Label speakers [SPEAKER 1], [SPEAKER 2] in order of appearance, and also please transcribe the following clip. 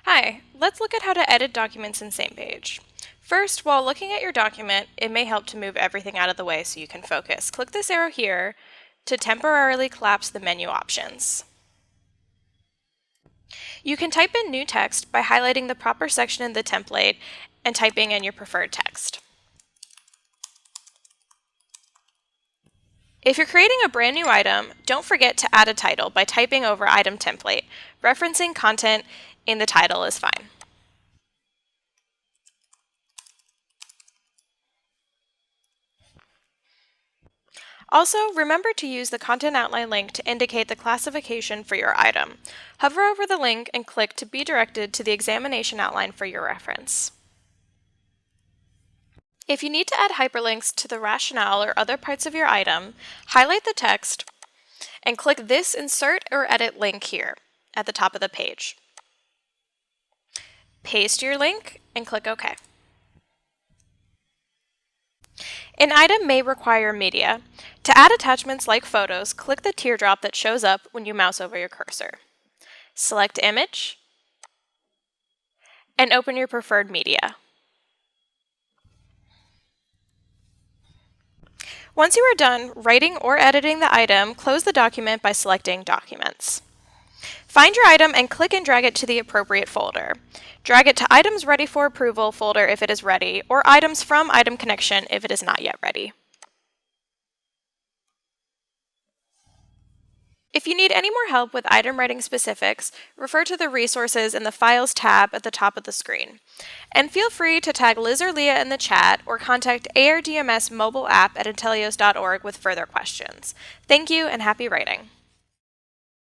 [SPEAKER 1] Hi, let's look at how to edit documents in Samepage. First, while looking at your document, it may help to move everything out of the way so you can focus. Click this arrow here to temporarily collapse the menu options. You can type in new text by highlighting the proper section in the template and typing in your preferred text. If you're creating a brand new item, don't forget to add a title by typing over Item Template. Referencing content in the title is fine. Also, remember to use the content outline link to indicate the classification for your item. Hover over the link and click to be directed to the examination outline for your reference. If you need to add hyperlinks to the rationale or other parts of your item, highlight the text and click this Insert or Edit link here at the top of the page. Paste your link and click OK. An item may require media. To add attachments like photos, click the teardrop that shows up when you mouse over your cursor. Select Image and open your preferred media. Once you are done writing or editing the item, close the document by selecting Documents. Find your item and click and drag it to the appropriate folder. Drag it to Items Ready for Approval folder if it is ready, or Items from Item Connection if it is not yet ready. If you need any more help with item writing specifics, refer to the Resources in the Files tab at the top of the screen. And feel free to tag Liz or Leah in the chat or contact ARDMSmobileapp at Inteleos.org with further questions. Thank you and happy writing!